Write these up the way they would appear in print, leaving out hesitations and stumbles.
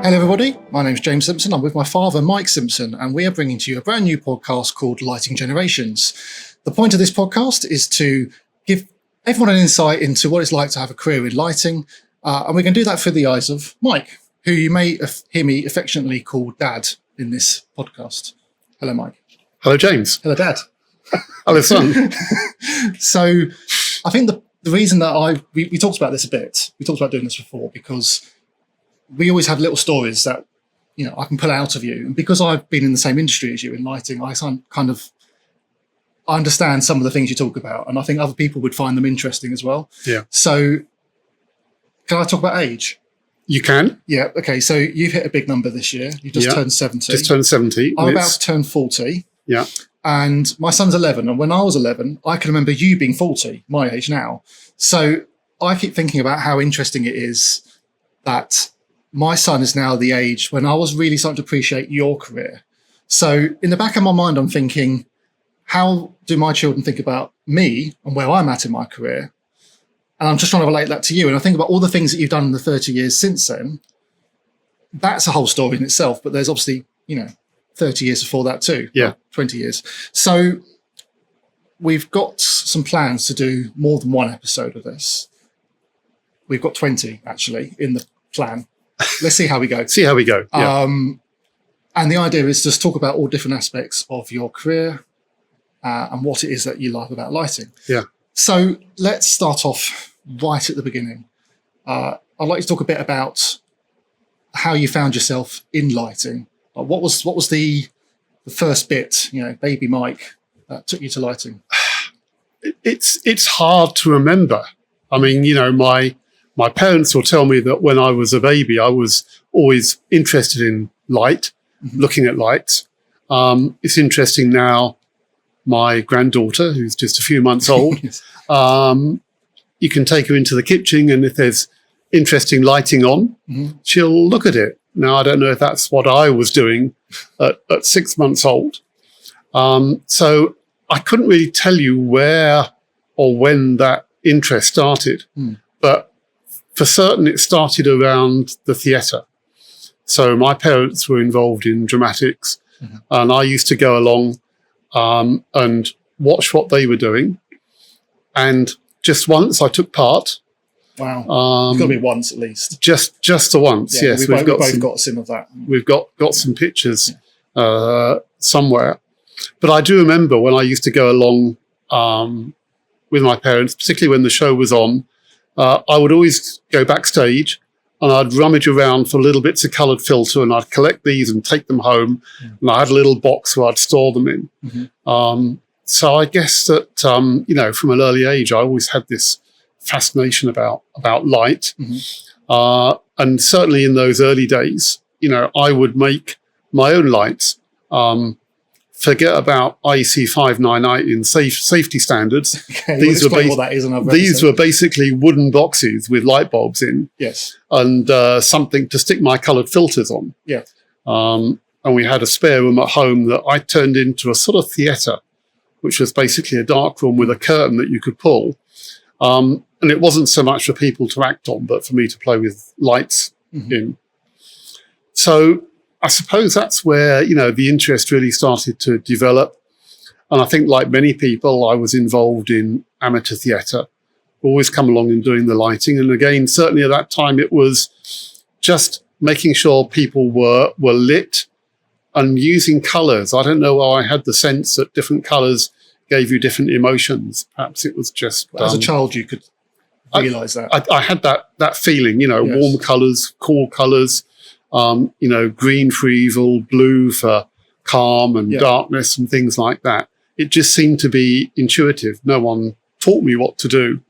Hello everybody, my name is James Simpson. I'm with my father Mike Simpson and we are bringing to you a brand new podcast called Lighting Generations. The point of this podcast is to give everyone an insight into what it's like to have a career in lighting, and we're going to do that through the eyes of Mike, who you may hear me affectionately call Dad in this podcast. Hello Mike. Hello James. Hello Dad. Hello son. So I think the reason that we talked about this a bit, we talked about doing this before because we always have little stories that, I can pull out of you. And because I've been in the same industry as you in lighting, I understand some of the things you talk about. And I think other people would find them interesting as well. Yeah. So can I talk about age? You can. Yeah. Okay. So you've hit a big number this year. You just turned 70. Just turned 70. I'm about to turn 40. Yeah. And my son's 11. And when I was 11, I can remember you being 40, my age now. So I keep thinking about how interesting it is that my son is now the age when I was really starting to appreciate your career. So in the back of my mind, I'm thinking, how do my children think about me and where I'm at in my career? And I'm just trying to relate that to you. And I think about all the things that you've done in the 30 years since then. That's a whole story in itself, but there's obviously, 30 years before that too. Yeah. 20 years. So we've got some plans to do more than one episode of this. We've got 20 actually in the plan. Let's see how we go. Yeah. And the idea is just talk about all different aspects of your career and what it is that you like about lighting. Yeah. So let's start off right at the beginning. I'd like to talk a bit about how you found yourself in lighting. What was the first bit, baby Mike, that took you to lighting? It's hard to remember. I mean, my parents will tell me that when I was a baby, I was always interested in light, looking at lights. It's interesting now, my granddaughter, who's just a few months old, Yes. You can take her into the kitchen and if there's interesting lighting on, she'll look at it. Now, I don't know if that's what I was doing at 6 months old. So I couldn't really tell you where or when that interest started, but for certain, it started around the theatre. So my parents were involved in dramatics, and I used to go along and watch what they were doing. And just once I took part. Wow. It's got to be once at least. Just the once, Yeah, yes. we've both got some of that. We've got some pictures somewhere. But I do remember when I used to go along with my parents, particularly when the show was on, I would always go backstage and I'd rummage around for little bits of coloured filter and I'd collect these and take them home. And I had a little box where I'd store them in. So I guess that, from an early age, I always had this fascination about light. And certainly in those early days, I would make my own lights. Forget about IEC 598 in safety standards. Okay, These were were basically wooden boxes with light bulbs in. Yes. And something to stick my coloured filters on. Yeah. And we had a spare room at home that I turned into a sort of theatre, which was basically a dark room with a curtain that you could pull. And it wasn't so much for people to act on, but for me to play with lights in. So I suppose that's where, the interest really started to develop. And I think like many people, I was involved in amateur theatre, always come along and doing the lighting. And again, certainly at that time, it was just making sure people were lit and using colours. I don't know why I had the sense that different colours gave you different emotions. Perhaps it was just... As a child, you could realise that. I had that feeling, Yes. warm colours, cool colours, green for evil, blue for calm and darkness and things like that. It just seemed to be intuitive. No one taught me what to do.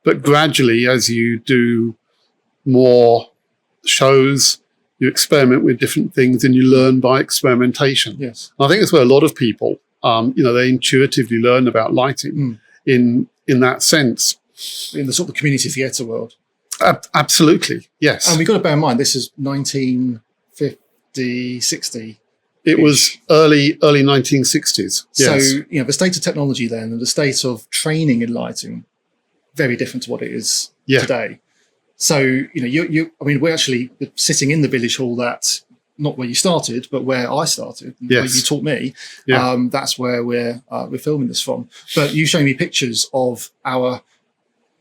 But gradually, as you do more shows, you experiment with different things and you learn by experimentation. Yes. And I think that's where a lot of people, they intuitively learn about lighting in that sense. In the sort of community theatre world. Absolutely, yes. And we've got to bear in mind, this is 1950, 60. It was early 1960s. Yes. So, the state of technology then and the state of training in lighting, very different to what it is today. So, I mean, we're actually sitting in the village hall not where you started, but where I started, where you taught me. Yeah. That's where we're filming this from. But you showed me pictures of our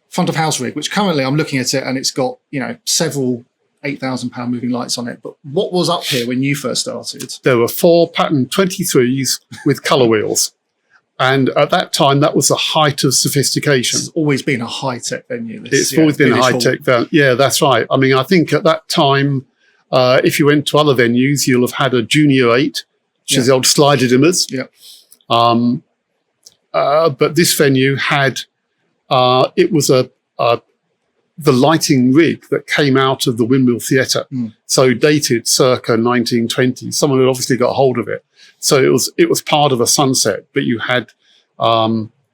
front of house rig, which currently I'm looking at it and it's got, several £8,000 moving lights on it. But what was up here when you first started? There were 4 pattern 23s with colour wheels. And at that time, that was the height of sophistication. It's always been a high-tech venue. It's always been a high-tech venue. Yeah, that's right. I mean, I think at that time, if you went to other venues, you'll have had a Junior 8, which is the old slider dimmers. Yeah. But this venue had, it was the lighting rig that came out of the Windmill Theatre. So dated circa 1920. Someone had obviously got hold of it. So it was part of a sunset, but you had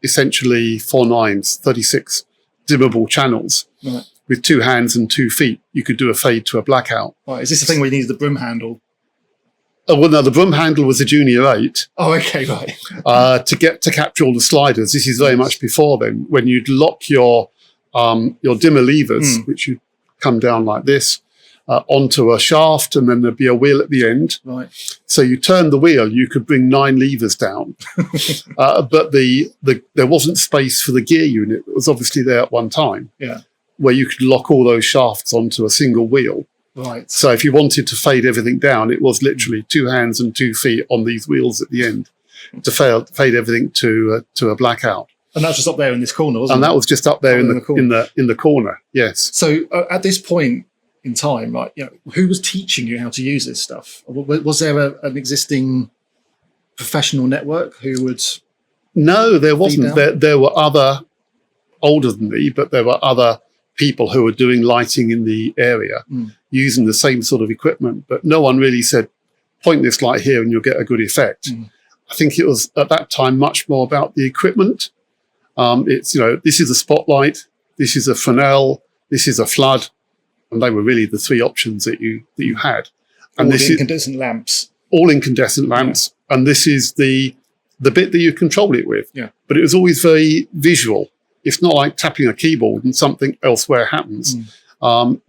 essentially 4 9s, 36 dimmable channels. Right. With 2 hands and 2 feet. You could do a fade to a blackout. Right. Is this the thing where you needed the broom handle? Oh, well, no, the broom handle was a Junior 8. Oh, okay, right. To capture all the sliders. This is very much before then, when you'd lock your dimmer levers, which you come down like this, onto a shaft, and then there'd be a wheel at the end. Right. So you turn the wheel, you could bring 9 levers down, but there wasn't space for the gear unit that was obviously there at one time. Yeah. Where you could lock all those shafts onto a single wheel. Right. So if you wanted to fade everything down, it was literally 2 hands and 2 feet on these wheels at the end to fade everything to a blackout. And that's just up there in this corner, wasn't it? And that was just up there in the corner. Yes. So at this point in time, right, who was teaching you how to use this stuff? Was there an existing professional network who would? No, there wasn't. There were other older than me, but there were other people who were doing lighting in the area using the same sort of equipment, but no one really said, point this light here and you'll get a good effect. I think it was at that time much more about the equipment. It's, this is a spotlight, this is a Fresnel, this is a flood, and they were really the 3 options that you had. And all incandescent lamps. All incandescent lamps, and this is the bit that you control it with. Yeah. But it was always very visual. It's not like tapping a keyboard and something elsewhere happens.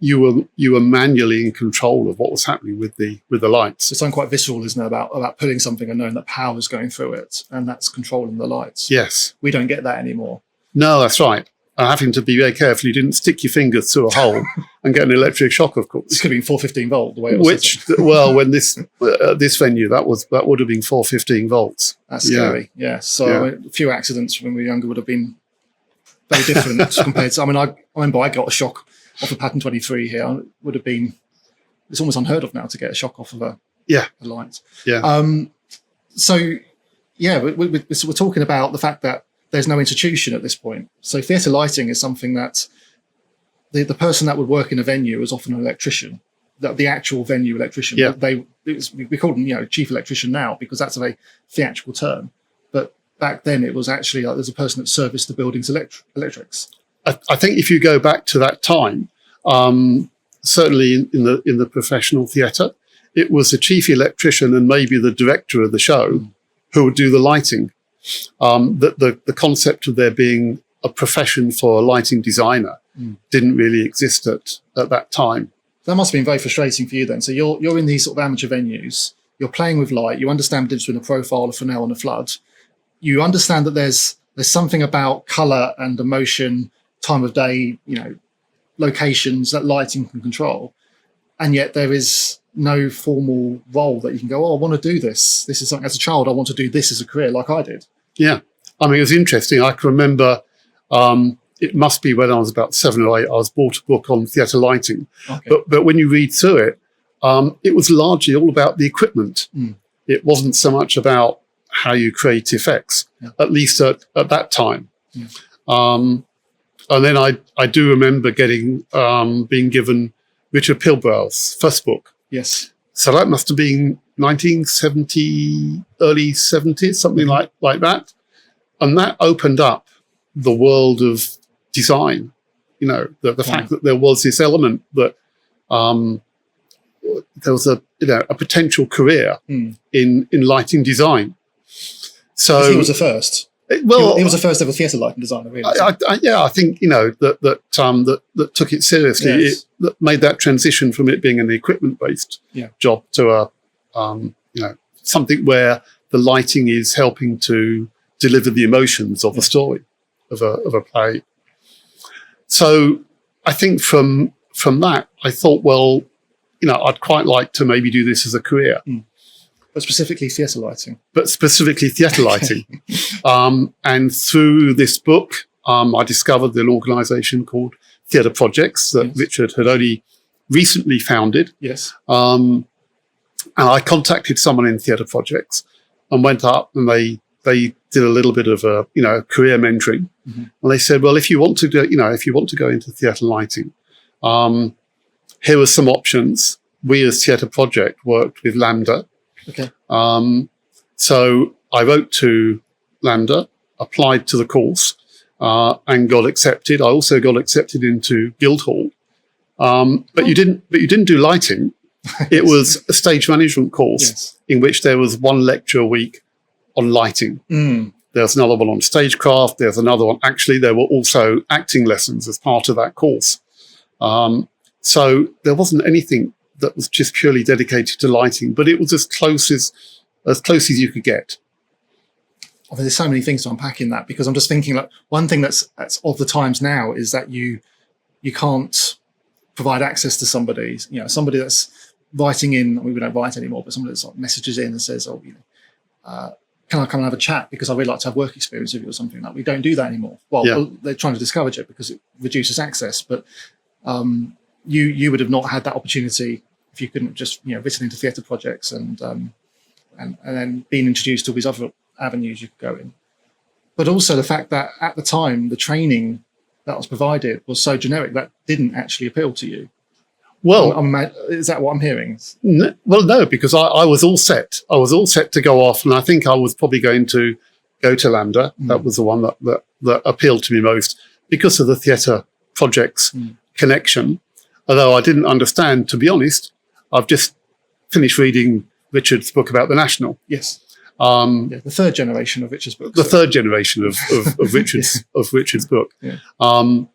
You were manually in control of what was happening with the lights. It's something quite visceral, isn't it, about pulling something and knowing that power is going through it, and that's controlling the lights. Yes. We don't get that anymore. No, that's right. And having to be very careful you didn't stick your fingers through a hole and get an electric shock, of course. This could have been 415 volt, the way it was. When this venue, that would have been 415 volts. That's scary. Yeah. So a few accidents when we were younger would have been very different compared to. I remember I got a shock off a pattern 23 here. It would have been. It's almost unheard of now to get a shock off of a light. Yeah. We're talking about the fact that there's no institution at this point. So theatre lighting is something that the person that would work in a venue is often an electrician, the actual venue electrician. Yeah. We call them, chief electrician now because that's a very theatrical term. But back then it was actually there's a person that serviced the building's electrics. I think if you go back to that time, certainly in the professional theatre, it was the chief electrician and maybe the director of the show who would do the lighting. The concept of there being a profession for a lighting designer didn't really exist at that time. That must have been very frustrating for you then. So you're in these sort of amateur venues, you're playing with light, you understand the difference between a profile, a Fresnel and a flood. You understand that there's something about colour and emotion, time of day, locations that lighting can control. And yet there is no formal role that you can go, I want to do this. This is something as a child, I want to do this as a career like I did. Yeah. I mean, it was interesting. I can remember it must be when I was about 7 or 8, I was bought a book on theatre lighting. Okay. But when you read through it, it was largely all about the equipment. It wasn't so much about how you create effects, at least at that time. Yeah. And then I do remember being given Richard Pilbrow's first book. Yes. So that must have been 1970, early 70s, something like that. And that opened up the world of design, the fact that there was this element that there was a potential career in lighting design. So he was the first. Well, He was the first ever theatre lighting designer, really. I think that took it seriously. Yes. That made that transition from it being an equipment-based job to something where the lighting is helping to deliver the emotions of a story, of a play. So I think from that, I thought, well, I'd quite like to maybe do this as a career. But specifically theatre lighting. But specifically theatre lighting. And through this book, I discovered an organisation called Theatre Projects that Richard had only recently founded. Yes. And I contacted someone in Theatre Projects and went up, and they did a little bit of career mentoring. And they said, well, if you want to go into theatre lighting, here are some options. We as Theatre Project worked with LAMDA. Okay. So I wrote to LAMDA, applied to the course, and got accepted. I also got accepted into Guildhall. But you didn't do lighting. It was a stage management course in which there was one lecture a week on lighting. There's another one on stagecraft. There's another one. Actually, there were also acting lessons as part of that course. So there wasn't anything that was just purely dedicated to lighting, but it was as close as you could get. I mean, there's so many things to unpack in that, because I'm just thinking, like, one thing that's of the times now is that you can't provide access to somebody that's writing in. We don't write anymore, but somebody that's like messages in and says, "Oh, can I come and have a chat because I'd really like to have work experience with you," or something like that. We don't do that anymore. Well, they're trying to discourage it because it reduces access, but you would have not had that opportunity if you couldn't have just written into Theatre Projects and then been introduced to all these other avenues you could go in. But also the fact that at the time the training that was provided was so generic that didn't actually appeal to you. Well, is that what I'm hearing? No, because I was all set. I was all set to go off, and I think I was probably going to go to LAMDA. That was the one that appealed to me most because of the Theatre Projects connection. Although I didn't understand, to be honest. I've just finished reading Richard's book about the National. Yes. The third generation of Richard's book. The third generation of Richard's book. Yeah. And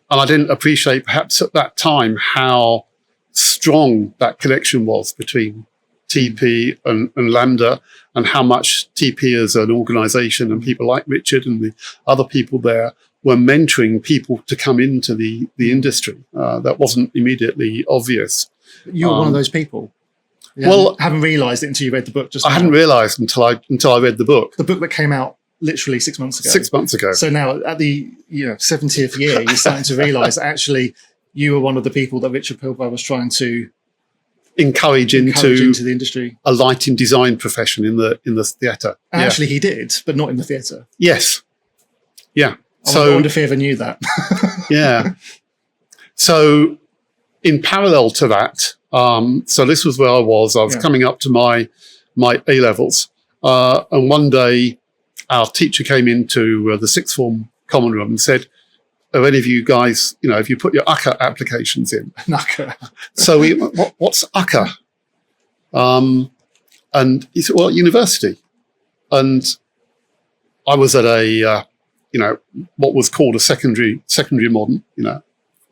I didn't appreciate perhaps at that time how strong that connection was between TP and LAMDA, and how much TP as an organisation and people like Richard and the other people there were mentoring people to come into the industry. That wasn't immediately obvious. You were one of those people. I haven't realised it until you read the book. I hadn't realised until I read the book. The book that came out literally 6 months ago. 6 months ago. So now at the 70th year, you're starting to realise that actually you were one of the people that Richard Pilbara was trying to encourage into the industry, a lighting design profession in the theatre. And actually, he did, but not in the theatre. Yes. Yeah. I wonder if he ever knew that. Yeah. So, in parallel to that, so this was where I was. I was coming up to my A levels, and one day our teacher came into the sixth form common room and said, "Are any of you guys, if you put your UCCA applications in?" UCCA. So what's UCCA? And he said, "Well, university." And I was at a what was called a secondary modern,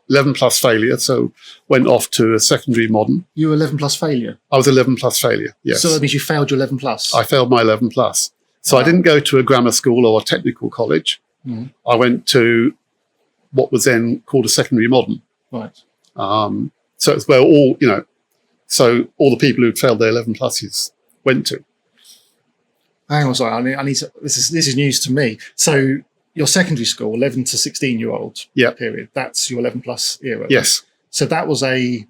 11 plus failure. So went off to a secondary modern. You were 11 plus failure? I was 11 plus failure, yes. So that means you failed your 11 plus? I failed my 11 plus. So I didn't go to a grammar school or a technical college. I went to what was then called a secondary modern. Right. So it's where all the people who'd failed their 11 pluses went to. Hang on, sorry. I need to. This is news to me. So your secondary school, 11 to 16-year-old period, that's your 11 plus era. Yes. So that was a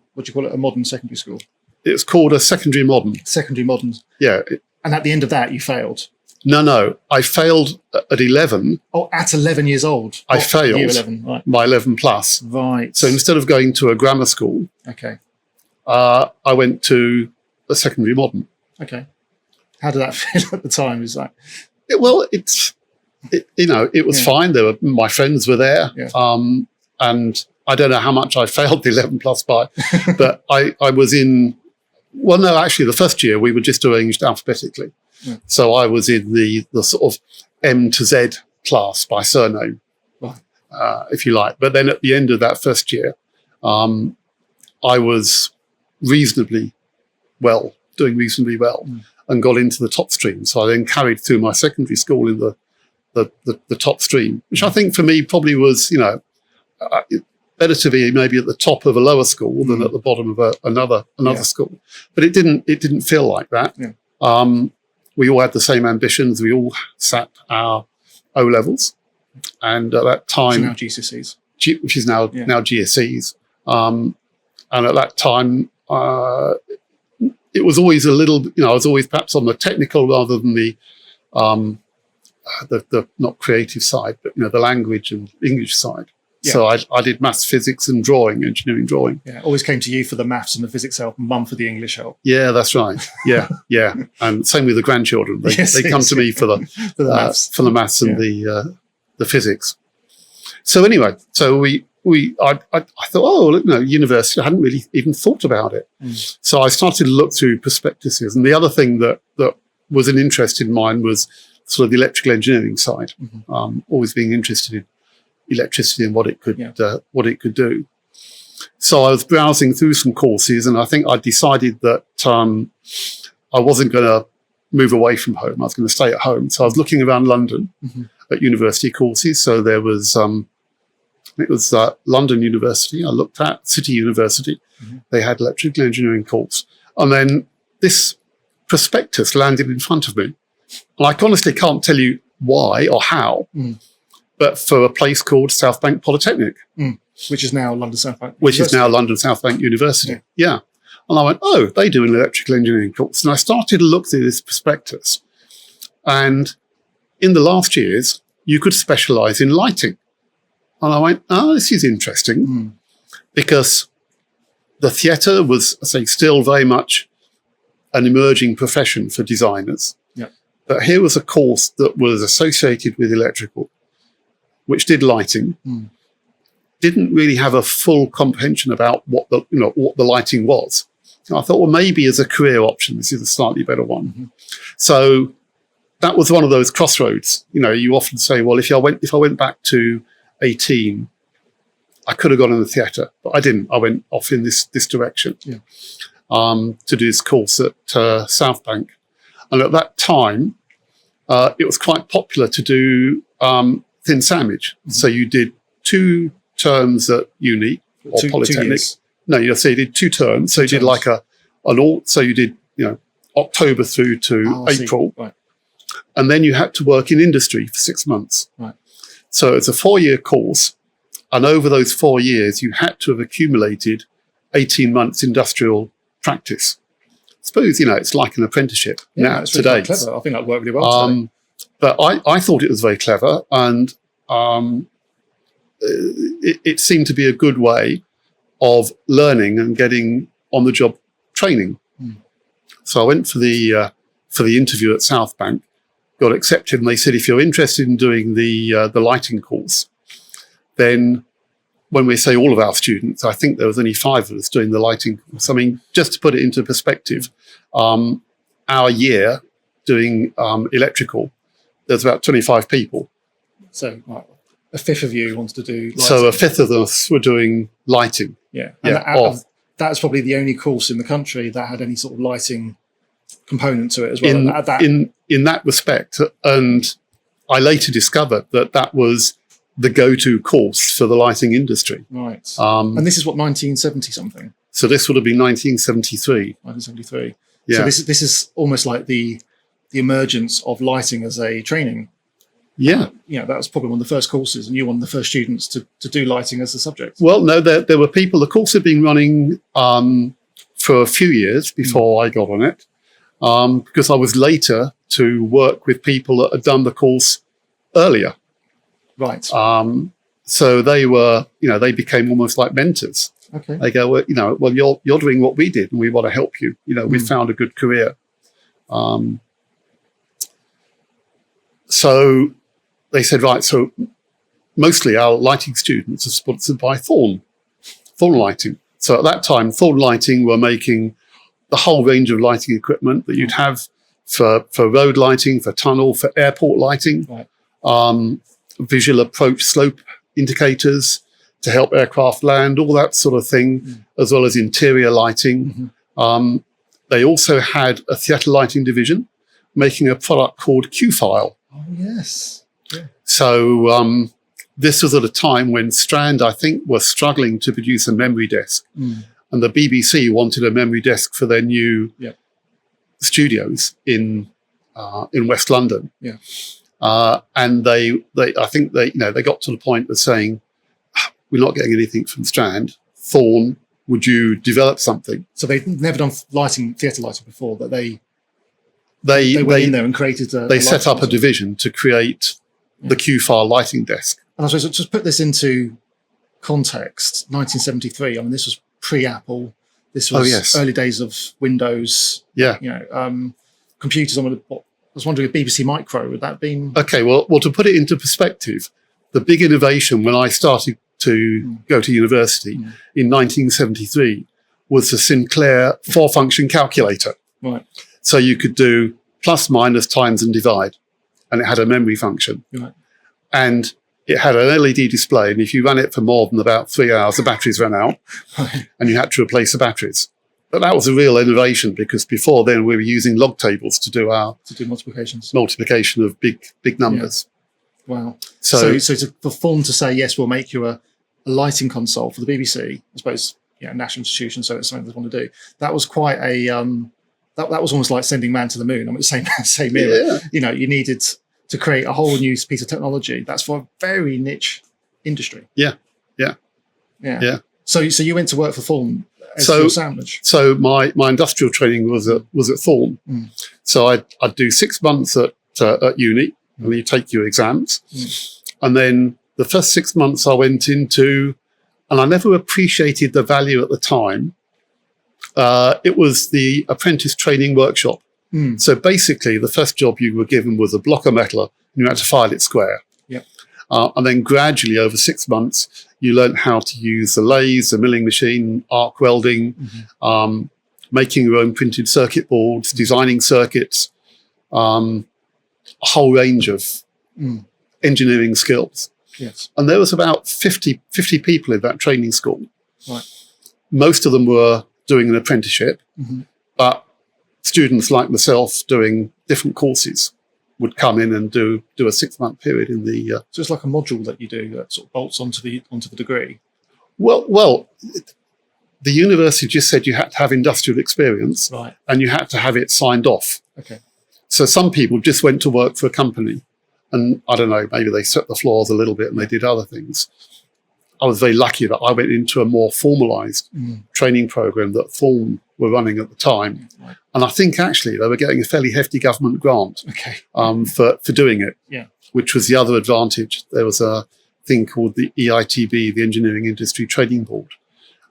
modern secondary school. It's called a secondary modern. Secondary modern. Yeah. And at the end of that, you failed. No. I failed at 11. Oh, at 11 years old. I failed year 11, right. my 11 plus. Right. So instead of going to a grammar school, I went to a secondary modern. Okay. How did that feel at the time? It was fine. My friends were there. Yeah. And I don't know how much I failed the 11 plus by, but I was in, well, no, actually the first year we were just arranged alphabetically. Yeah. So I was in the sort of M to Z class by surname, Right. if you like. But then at the end of that first year, I was doing reasonably well, and got into the top stream. So I then carried through my secondary school in the top stream, which I think for me probably was, better to be maybe at the top of a lower school than at the bottom of another school. But it didn't feel like that. Yeah. We all had the same ambitions. We all sat our O levels, and at that time, now GCSEs, which is now GCSEs, and at that time, it was always a little. I was always perhaps on the technical rather than the not creative side, but the language and English side. Yeah. So I did maths, physics, and engineering drawing. Yeah, always came to you for the maths and the physics help, and mum for the English help. Yeah, that's right. Yeah, yeah, and same with the grandchildren. They come to me for the maths and the physics. So anyway, I thought, university. I hadn't really even thought about it. So I started to look through prospectuses, and the other thing that was an interest in mine was sort of the electrical engineering side. Always being interested in electricity and what it could do. So I was browsing through some courses, and I think I decided that I wasn't going to move away from home. I was going to stay at home. So I was looking around London at university courses. So there was it was London University. I looked at City University. They had electrical engineering course, and then this prospectus landed in front of me, and I honestly can't tell you why or how. But for a place called South Bank Polytechnic. Which is now London South Bank University. Which is now London South Bank University, yeah. And I went, oh, they do an electrical engineering course. And I started to look through this prospectus. And in the last years, you could specialise in lighting. And I went, oh, this is interesting. Because the theatre was, I say, still very much an emerging profession for designers. Yeah. But here was a course that was associated with electrical, which did lighting, didn't really have a full comprehension about what the lighting was. And I thought, well, maybe as a career option, this is a slightly better one. So that was one of those crossroads. You often say, well, if I went back to 18, I could have gone in the theatre, but I didn't. I went off in this direction to do this course at South Bank. And at that time, it was quite popular to do thin sandwich. So you did 2 terms at uni or Polytechnic. No, you did 2 terms. So you did like so you did, October through to April. Right. And then you had to work in industry for 6 months. Right. So it's a 4-year course. And over those 4 years, you had to have accumulated 18 months industrial practice. I suppose, it's like an apprenticeship now today. Clever. I think that worked really well today. But I thought it was very clever, and it seemed to be a good way of learning and getting on-the-job training. So I went for the interview at South Bank, got accepted, and they said, if you're interested in doing the lighting course, then when we say all of our students, I think there was only 5 of us doing the lighting course. I mean, just to put it into perspective, our year doing electrical, there's about 25 people. So a fifth of you wants to do lighting. So a fifth of us were doing lighting. Yeah. And that's probably the only course in the country that had any sort of lighting component to it as well. In that respect. And I later discovered that was the go-to course for the lighting industry. Right. And this is what, 1970 something? So this would have been 1973. 1973. Yeah. So this is almost like the emergence of lighting as a training. Yeah. That was probably one of the first courses, and you were one of the first students to do lighting as a subject. Well, no, there were people. The course had been running for a few years before I got on it, because I was later to work with people that had done the course earlier. Right. So they were, they became almost like mentors. Okay. They go, well, you're doing what we did, and we want to help you. We found a good career. So they said, right, so mostly our lighting students are sponsored by Thorn Lighting. So at that time, Thorn Lighting were making the whole range of lighting equipment that you'd have for road lighting, for tunnel, for airport lighting, Right. visual approach slope indicators to help aircraft land, all that sort of thing, as well as interior lighting. They also had a theatre lighting division making a product called Q-File. Oh, yes. Yeah. So this was at a time when Strand, I think, was struggling to produce a memory desk. And the BBC wanted a memory desk for their new studios in West London. Yeah. And they got to the point of saying, we're not getting anything from Strand. Thorn, would you develop something? So they'd never done theatre lighting before, but they went in there and created a They set lighting up a console. division to create the Q-File lighting desk. And I suppose just put this into context, 1973, I mean, this was pre-Apple. This was yes. early days of Windows, Yeah. computers. I was wondering if BBC Micro, would that have been... Okay, well, to put it into perspective, the big innovation when I started to go to university in 1973 was the Sinclair 4-function calculator. Right. So you could do plus, minus, times, and divide, and it had a memory function. Right. And it had an LED display, and if you ran it for more than about 3 hours, the batteries ran out, and you had to replace the batteries. But that was a real innovation, because before then we were using log tables to do our multiplications. multiplication of big numbers. Wow. So for Thorn to say, yes, we'll make you a lighting console for the BBC, I suppose, national institution, so it's something they want to do. That was quite a that was almost like sending man to the moon. I mean, same era. Yeah. You needed to create a whole new piece of technology that's for a very niche industry. Yeah. So you went to work for Thorn as So- your sandwich. So my industrial training was at Thorn. So I'd do 6 months at uni, and you take your exams, and then the first 6 months I went into, and I never appreciated the value at the time. It was the apprentice training workshop. So basically, the first job you were given was a block of metal, and you had to file it square. Yep. And then gradually, over 6 months, you learned how to use the lathe, the milling machine, arc welding, making your own printed circuit boards, designing circuits, a whole range of engineering skills. Yes. And there was about 50 people in that training school. Right. Most of them were doing an apprenticeship, but students like myself doing different courses would come in and do a 6-month period in the. So it's like a module that you do that sort of bolts onto the degree. Well, the university just said you had to have industrial experience, Right. and you had to have it signed off. Okay. So some people just went to work for a company, and I don't know, maybe they swept the floors a little bit and they did other things. I was very lucky that I went into a more formalized training program that Thorn were running at the time. Right. And I think actually they were getting a fairly hefty government grant Okay. for doing it, Yeah. which was the other advantage. There was a thing called the EITB, the Engineering Industry Training Board,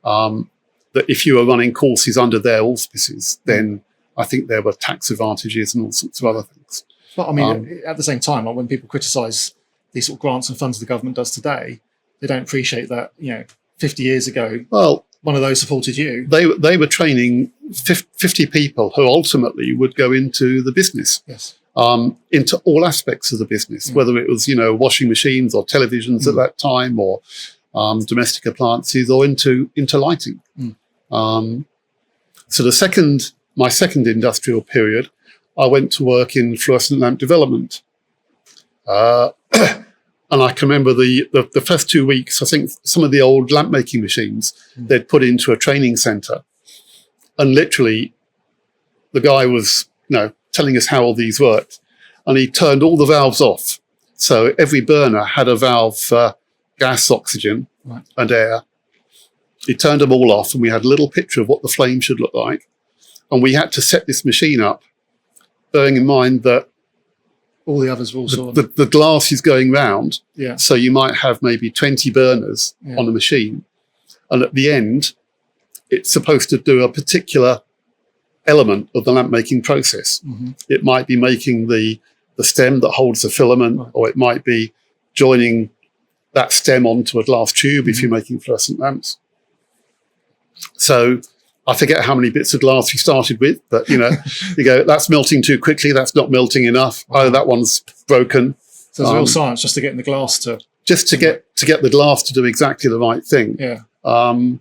that if you were running courses under their auspices, then I think there were tax advantages and all sorts of other things. But I mean, at the same time, like when people criticise these sort of grants and funds the government does today, they don't appreciate that, 50 years ago, Well, one of those supported you. they were training 50 people who ultimately would go into the business, Yes. into all aspects of the business, whether it was, washing machines or televisions at that time, or domestic appliances, or into lighting. So my second industrial period, I went to work in fluorescent lamp development. And I can remember the first 2 weeks, I think some of the old lamp making machines they'd put into a training centre. And literally the guy was, telling us how all these worked. And he turned all the valves off. So every burner had a valve for gas, oxygen, Right. and air. He turned them all off, and we had a little picture of what the flame should look like. And we had to set this machine up, bearing in mind that All the others were also the glass is going round. yeah. So you might have maybe 20 burners on a machine. And at the end, it's supposed to do a particular element of the lamp making process. It might be making the stem that holds the filament, Right. or it might be joining that stem onto a glass tube if you're making fluorescent lamps. So I forget how many bits of glass we started with, but you go, that's melting too quickly. That's not melting enough. Oh, that one's broken. So there's real science just to getting the glass to get the glass to do exactly the right thing. Yeah. And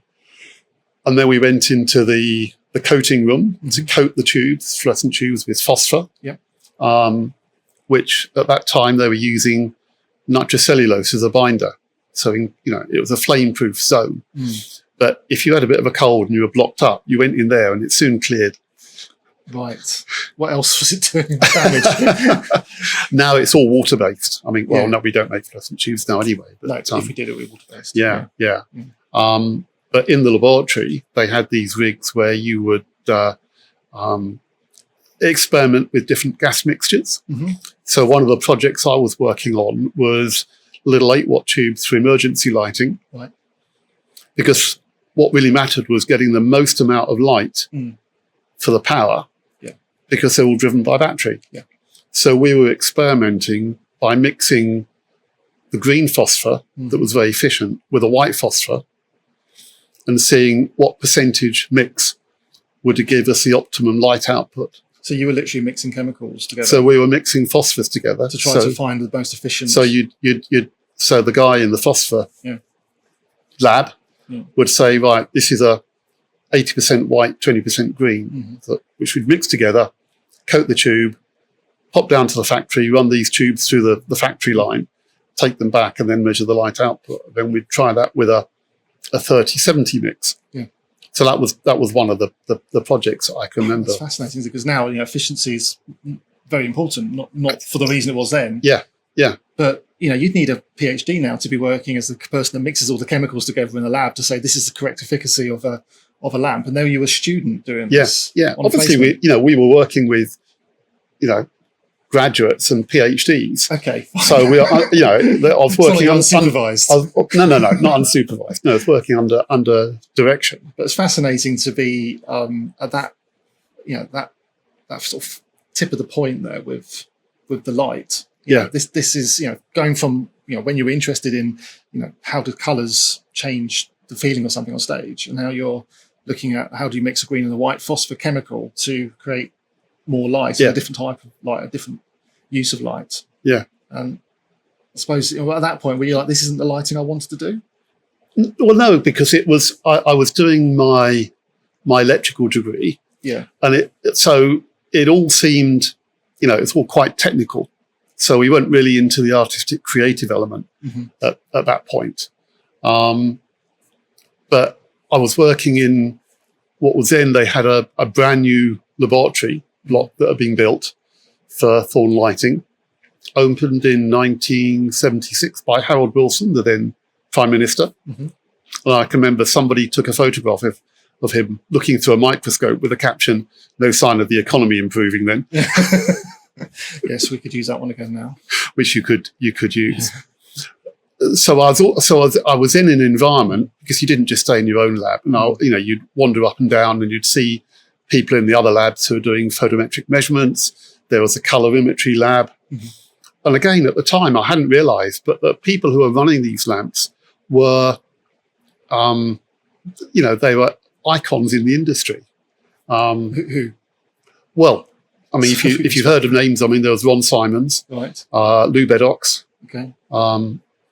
then we went into the coating room to coat the tubes, fluorescent tubes, with phosphor. Yep. Which at that time they were using nitrocellulose as a binder. So, it was a flame-proof zone. But if you had a bit of a cold and you were blocked up, you went in there and it soon cleared. Right. What else was it doing damage? Now it's all water-based. I mean, no, we don't make fluorescent tubes now anyway. But, no, if we did it, we water-based. Yeah. But in the laboratory, they had these rigs where you would experiment with different gas mixtures. Mm-hmm. So one of the projects I was working on was little 8-watt tubes for emergency lighting. Right. Because what really mattered was getting the most amount of light for the power, because they're all driven by battery. Yeah. So we were experimenting by mixing the green phosphor that was very efficient with a white phosphor and seeing what percentage mix would give us the optimum light output. So you were literally mixing chemicals together. So we were mixing phosphors together to try to find the most efficient. So so the guy in the phosphor lab would say, right, this is a 80% white, 20% green, which we'd mix together, coat the tube, pop down to the factory, run these tubes through the factory line, take them back, and then measure the light output. Then we'd try that with a 30-70 mix. Yeah. So that was one of the projects I can remember. That's fascinating, because now efficiency is very important, not for the reason it was then. Yeah. But you'd need a PhD now to be working as the person that mixes all the chemicals together in the lab to say this is the correct efficacy of a lamp. And there you were a student doing this. Yeah. Obviously, we were working with graduates and PhDs. Okay. So we are, I was working unsupervised. No, not unsupervised. No, it's working under direction. But it's fascinating to be at that, that sort of tip of the point there with the light. Yeah. This is, going from, when you were interested in, how do colours change the feeling of something on stage, and now you're looking at how do you mix a green and a white phosphor chemical to create more light, a different type of light, a different use of light. Yeah. And I suppose at that point, were you like, this isn't the lighting I wanted to do? Well, no, because it was, I was doing my electrical degree. Yeah. And it all seemed, it's all quite technical. So we weren't really into the artistic creative element at that point. But I was working in what was then, they had a brand new laboratory block that had been built for Thorn Lighting, opened in 1976 by Harold Wilson, the then Prime Minister. And I can remember somebody took a photograph of him looking through a microscope with a caption, "No sign of the economy improving then." Yes, we could use that one again now. Which you could use. So I was in an environment, because you didn't just stay in your own lab. And you'd wander up and down, and you'd see people in the other labs who are doing photometric measurements. There was a colorimetry lab. And again, at the time, I hadn't realised, but the people who were running these lamps were, they were icons in the industry. Who? Well, I mean, if you've heard of names, I mean, there was Ron Simons, right? Lou Beddox. Okay.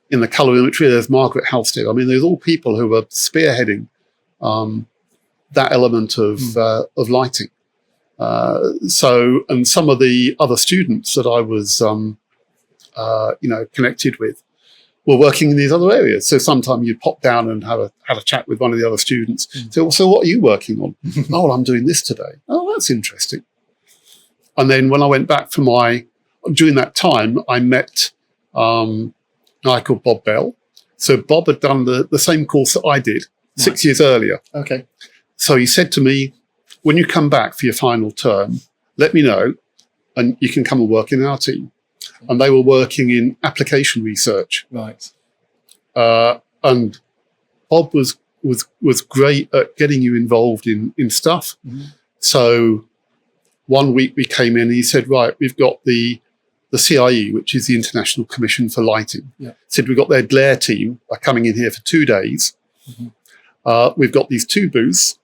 In the colorimetry, there's Margaret Halstead. I mean, there's all people who were spearheading that element of lighting. And some of the other students that I was, connected with were working in these other areas. So sometimes you'd pop down and have a chat with one of the other students. So what are you working on? Oh, I'm doing this today. Oh, that's interesting. And then when I went back during that time, I met a guy called Bob Bell. So Bob had done the same course that I did 6 years earlier. Okay. So he said to me, when you come back for your final term, let me know, and you can come and work in our team. And they were working in application research. Right. And Bob was great at getting you involved in stuff. So one week we came in and he said, right, we've got the CIE, which is the International Commission for Lighting. Yeah. Said we've got their Glare team are coming in here for 2 days. We've got these 2 booths,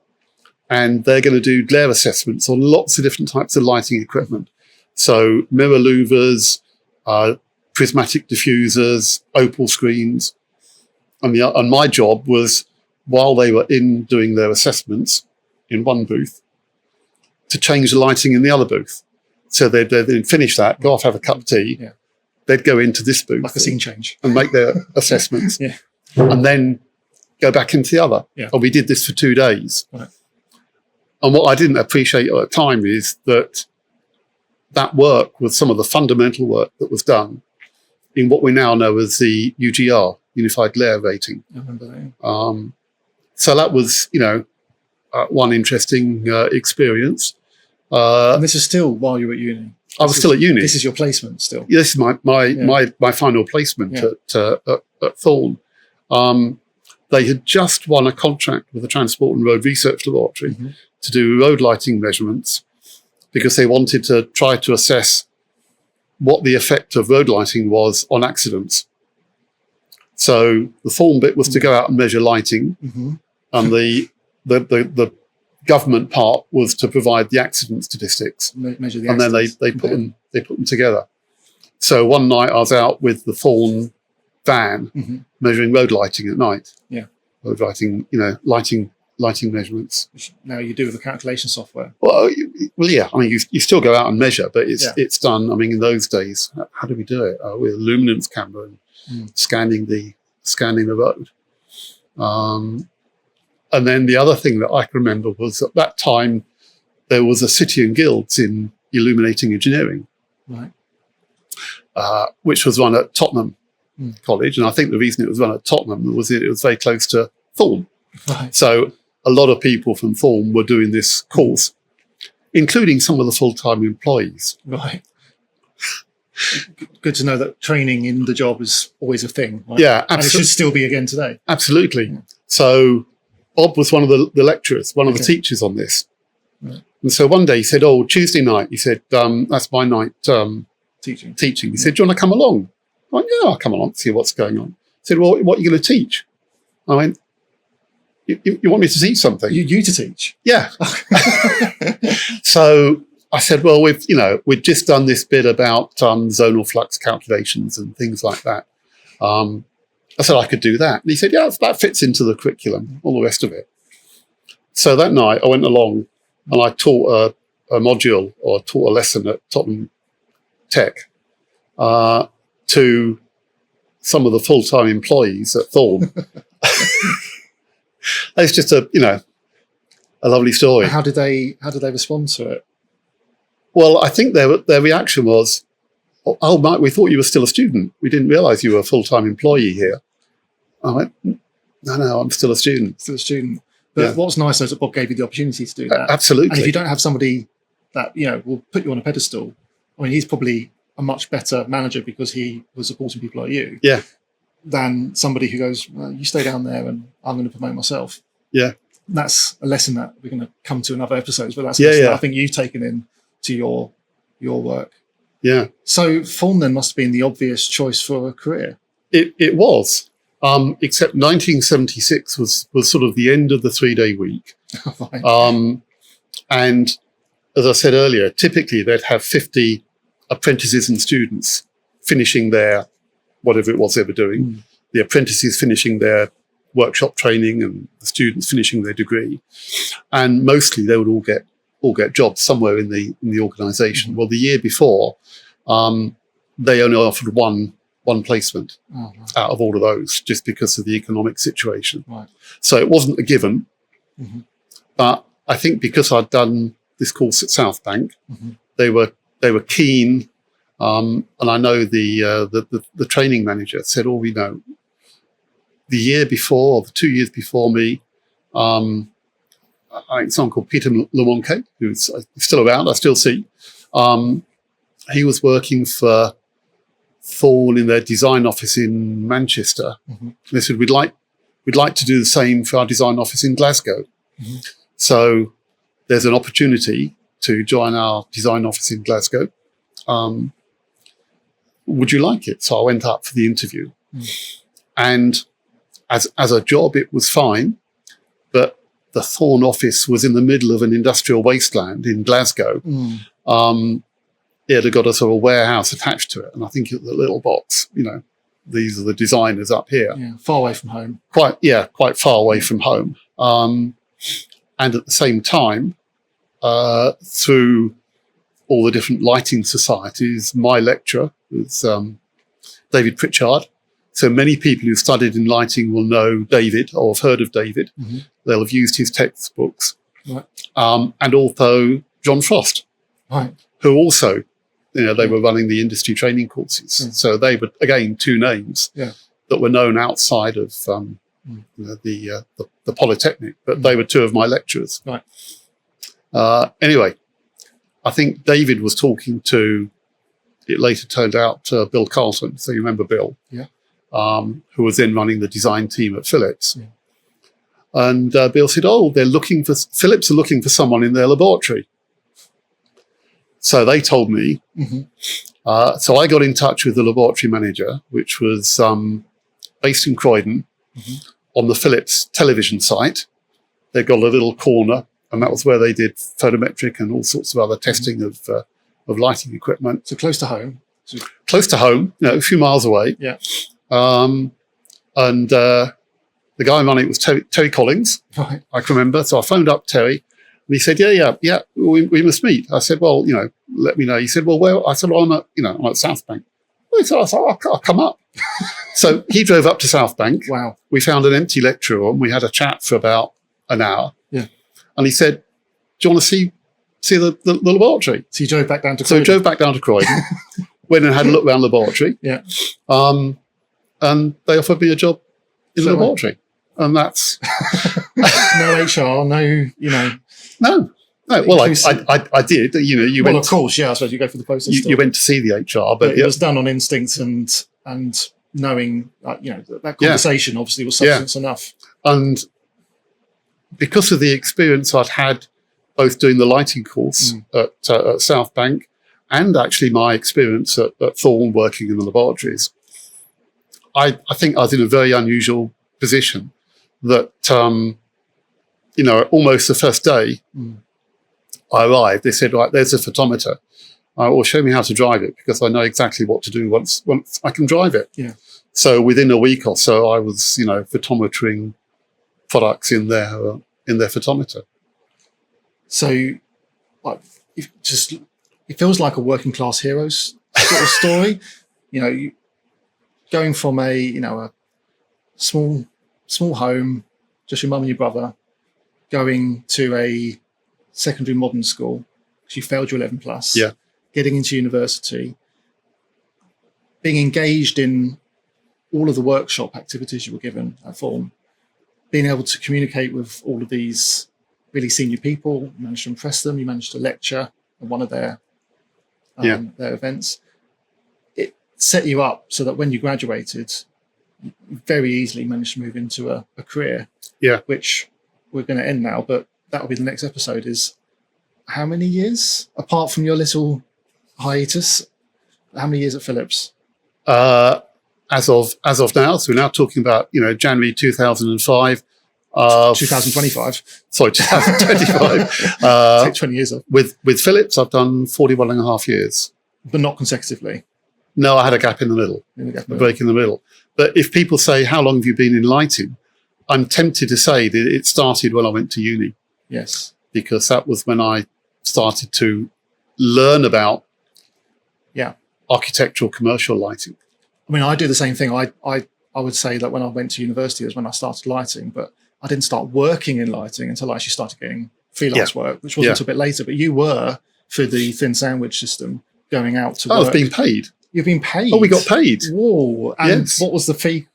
and they're going to do glare assessments on lots of different types of lighting equipment. So mirror louvers, prismatic diffusers, opal screens. And my job was, while they were in doing their assessments in one booth, to change the lighting in the other booth. So they'd finish that, go off, have a cup of tea. Yeah. They'd go into this booth. Like a scene change. And make their assessments. Yeah. And then go back into the other. Yeah. And we did this for 2 days. Right. And what I didn't appreciate at the time is that work was some of the fundamental work that was done in what we now know as the UGR, Unified Glare Rating. I remember that. So that was, one interesting experience. And this is still while you were at uni? I was still at uni. This is your placement still? This is my final placement at Thorn. They had just won a contract with the Transport and Road Research Laboratory to do road lighting measurements, because they wanted to try to assess what the effect of road lighting was on accidents. So the Thorn bit was to go out and measure lighting, and the government part was to provide the accident statistics. Measure the and then they put them together. So one night I was out with the Thorn van measuring road lighting at night. Yeah. Road lighting, lighting measurements. Which now you do with the calculation software. Well, yeah. I mean, you still go out and measure, but it's done. I mean, in those days, how do we do it? With a luminance camera and scanning the road. And then the other thing that I can remember was at that time there was a City and Guilds in illuminating engineering, right? Which was run at Tottenham College, and I think the reason it was run at Tottenham was it was very close to Thorn. Right. So a lot of people from Thorn were doing this course, including some of the full-time employees. Right. Good to know that training in the job is always a thing. Right? Yeah, and it should still be again today. Absolutely. Yeah. So Bob was one of the lecturers, one of the teachers on this. Right. And so one day he said, Tuesday night, he said, that's my night teaching. He said, do you want to come along? I went, yeah, I'll come along, see what's going on. He said, well, what are you going to teach? I went, you want me to teach something? You to teach? Yeah. So I said, well, we've just done this bit about zonal flux calculations and things like that. I said I could do that. And he said, yeah, that fits into the curriculum, all the rest of it. So that night I went along and I taught a module, or taught a lesson at Tottenham Tech to some of the full-time employees at Thorn. It's just a lovely story. How did they respond to it? Well, I think their reaction was, oh, Mike, we thought you were still a student. We didn't realise you were a full-time employee here. I went, no, I'm still a student. Still a student. But what's nice is that Bob gave you the opportunity to do that. Absolutely. And if you don't have somebody that, will put you on a pedestal, I mean, he's probably a much better manager because he was supporting people like you. Yeah. Than somebody who goes, well, you stay down there and I'm going to promote myself. Yeah. That's a lesson that we're going to come to in other episodes, but that's a lesson that I think you've taken in to your work. Yeah. So Thorn then must have been the obvious choice for a career. It was, except 1976 was sort of the end of the 3-day week. Right. And as I said earlier, typically they'd have 50 apprentices and students finishing their whatever it was they were doing. The apprentices finishing their workshop training and the students finishing their degree. And mostly they would all get jobs somewhere in the organisation. Well, the year before, they only offered one placement out of all of those, just because of the economic situation. Right. So it wasn't a given. But I think because I'd done this course at South Bank, they were keen. And I know the training manager said, the year before, or the 2 years before me, I think someone called Peter Lemonque, who's still around, I still see. He was working for Thorn in their design office in Manchester. They said, we'd like to do the same for our design office in Glasgow. So there's an opportunity to join our design office in Glasgow. Would you like it? So I went up for the interview. And as a job, it was fine. But the Thorn office was in the middle of an industrial wasteland in Glasgow. It had got a sort of warehouse attached to it. And I think it was a little box, these are the designers up here. Yeah, far away from home. Quite far away from home. And at the same time, through all the different lighting societies, my lecturer was David Pritchard. So many people who studied in lighting will know David or have heard of David. Mm-hmm. They'll have used his textbooks. Right. And also John Frost, Right. who also, they were running the industry training courses. Yeah. So they were, again, two names that were known outside of the Polytechnic, but they were two of my lecturers. Right. Anyway, I think David was talking to, it later turned out, Bill Carlton. So you remember Bill? Yeah. Who was then running the design team at Philips. Yeah. And Bill said, Philips are looking for someone in their laboratory. So they told me. Mm-hmm. So I got in touch with the laboratory manager, which was based in Croydon, on the Philips television site. They've got a little corner, and that was where they did photometric and all sorts of other testing of lighting equipment. So close to home. Close to home, a few miles away. Yeah. And the guy running it was Terry Collins. Right. I can remember. So I phoned up Terry, and he said, yeah, we must meet. I said, well, let me know. He said, well, where? I said, well, I'm at South Bank. Well, so I said, I'll come up. So he drove up to South Bank. Wow. We found an empty lecture room. We had a chat for about an hour. Yeah. And he said, do you want to see the laboratory? So you drove back down to Croydon? So we drove back down to Croydon, went and had a look around the laboratory. Yeah. And they offered me a job in the laboratory. And that's... No HR, no, No. Well, I did. You well, went. of course, yeah. I suppose you go for the process. You went to see the HR, but it was done on instinct and knowing, that conversation obviously was substance enough. And because of the experience I'd had, both doing the lighting course at South Bank, and actually my experience at Thorn working in the laboratories, I think I was in a very unusual position that, almost the first day I arrived, they said, right, there's a photometer. Well, show me how to drive it, because I know exactly what to do once I can drive it. Yeah. So within a week or so, I was, photometering products in their photometer. So, it feels like a working class heroes sort of story. Going from a small home, just your mum and your brother, going to a secondary modern school because you failed your 11 plus. Yeah. Getting into university, being engaged in all of the workshop activities you were given at Thorn, being able to communicate with all of these really senior people, you managed to impress them, you managed to lecture at one of their events. It set you up so that when you graduated, you very easily managed to move into a career, which we're going to end now, but that'll be the next episode. Is how many years, apart from your little hiatus, how many years at Philips? As of now, so we're now talking about January 2005. 2025. Sorry, 2025. Take 20 years off. With Philips, I've done 41 and a half years. But not consecutively. No, I had a gap in the middle, a break in the middle. But if people say, how long have you been in lighting? I'm tempted to say that it started when I went to uni. Yes. Because that was when I started to learn about architectural commercial lighting. I mean, I do the same thing. I would say that when I went to university is when I started lighting, but I didn't start working in lighting until I actually started getting freelance work, which was until a bit later. But you were, through the thin sandwich system, going out to work. I was being paid. You've been paid? Oh, we got paid. Whoa. And what was the fee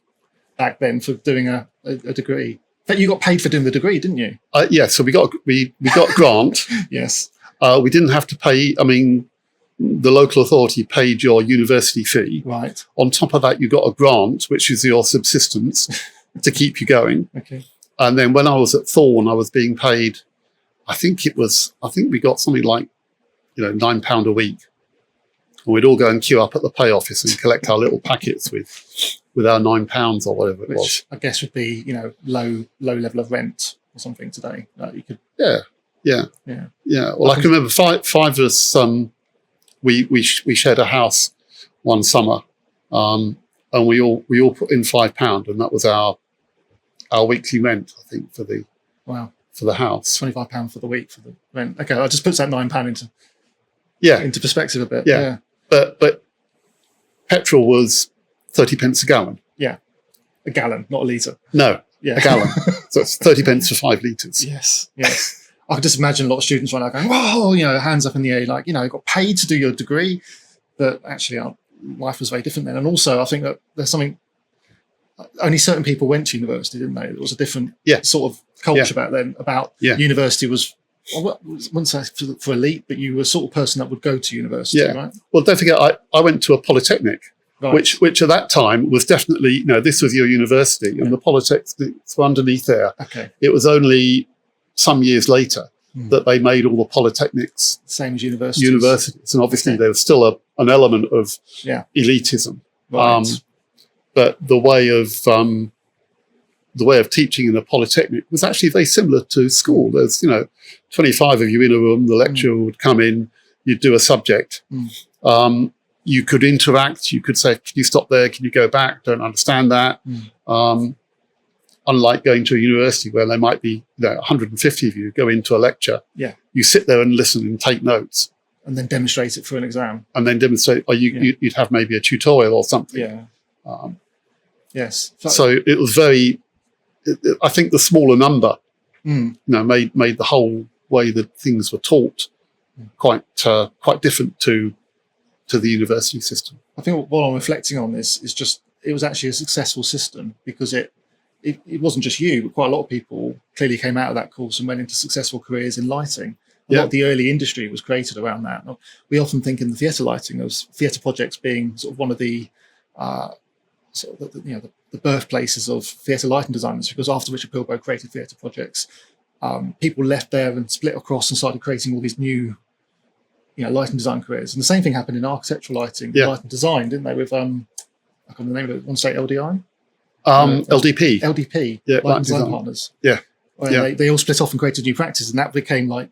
back then for doing a degree? But you got paid for doing the degree, didn't you? So we got a grant. Yes. We didn't have to pay. I mean, the local authority paid your university fee. Right. On top of that, you got a grant, which is your subsistence to keep you going. Okay. And then when I was at Thorn, I was being paid, I think we got something like, £9 a week. And we'd all go and queue up at the pay office and collect our little packets with our £9 or whatever it was. Which I guess would be, low level of rent or something today. You could, Yeah. Well, I can remember five of us. We shared a house one summer, and we all put in £5, and that was our weekly rent, I think, for the house. £25 for the week for the rent. Okay, that just puts that £9 into perspective a bit. Yeah. But petrol was 30p a gallon. Yeah, a gallon, not a litre. No, yeah, a gallon. So it's 30p for 5 litres. Yes. I could just imagine a lot of students right now going, "Whoa!" Hands up in the air, like, got paid to do your degree, but actually, our life was very different then. And also, I think that there's something. Only certain people went to university, didn't they? It was a different sort of culture back then. About university was, I wouldn't say for elite, but you were the sort of person that would go to university, right? Well, don't forget, I went to a polytechnic. Right. Which at that time was definitely, this was your university, and the polytechnics were underneath there. Okay. It was only some years later that they made all the polytechnics same as universities. And obviously there was still an element of elitism. Right. But the way of teaching in a polytechnic was actually very similar to school. There's 25 of you in a room. The lecturer would come in. You'd do a subject. You could interact. You could say, "Can you stop there? Can you go back? Don't understand that." Unlike going to a university where there might be 150 of you go into a lecture. Yeah. You sit there and listen and take notes. And then demonstrate it for an exam. And then demonstrate, or you'd have maybe a tutorial or something. Yeah. Yes. So it was very, I think the smaller number, made the whole way that things were taught quite different to the university system. I think what I'm reflecting on this is just, it was actually a successful system because it wasn't just you, but quite a lot of people clearly came out of that course and went into successful careers in lighting. A lot of the early industry was created around that. We often think in the theatre lighting of theatre projects being sort of one of the the birthplaces of theatre lighting designers, because after Richard Pilbrow created theatre projects, people left there and split across and started creating all these new lighting design careers. And the same thing happened in architectural lighting, lighting design, didn't they? With I can't remember the name of it. Want to say LDI? LDP. LDP. Lighting Design Partners. Yeah. They all split off and created new practices, and that became like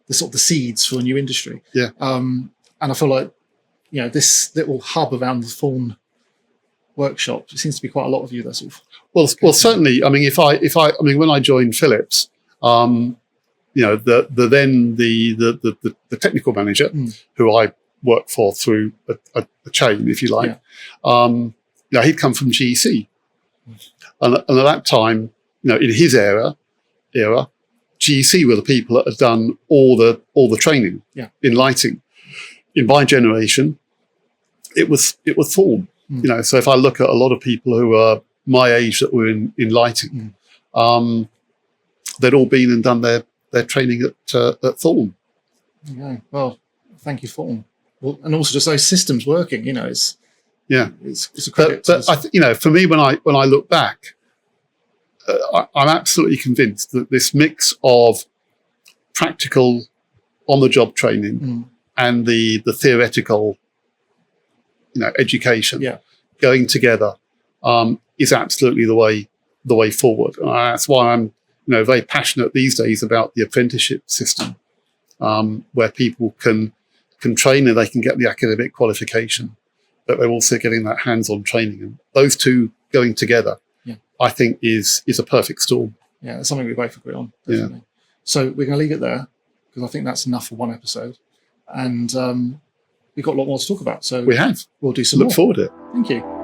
the sort of the seeds for a new industry. Yeah. And I feel like this little hub around the Thorn workshop, it seems to be quite a lot of you. That's all. Well, certainly. I mean, when I joined Philips, the technical manager who I worked for through a chain, if you like, he'd come from GEC, and at that time, in his era, GEC were the people that had done all the training in lighting. In my generation, it was Thorn. So if I look at a lot of people who are my age that were in lighting, they'd all been and done their training at Thorn. Yeah. Well, thank you, Thorn. Well, and also just those systems working. It's a credit. But for me, when I look back, I'm absolutely convinced that this mix of practical, on-the-job training and the theoretical, education going together is absolutely the way forward. And that's why I'm very passionate these days about the apprenticeship system, where people can train and they can get the academic qualification, but they're also getting that hands-on training. And those two going together, I think is a perfect storm. Yeah, that's something we both agree on, definitely. So we're going to leave it there because I think that's enough for one episode. And we've got a lot more to talk about. So we have. We'll do some Look more. forward to it. Thank you.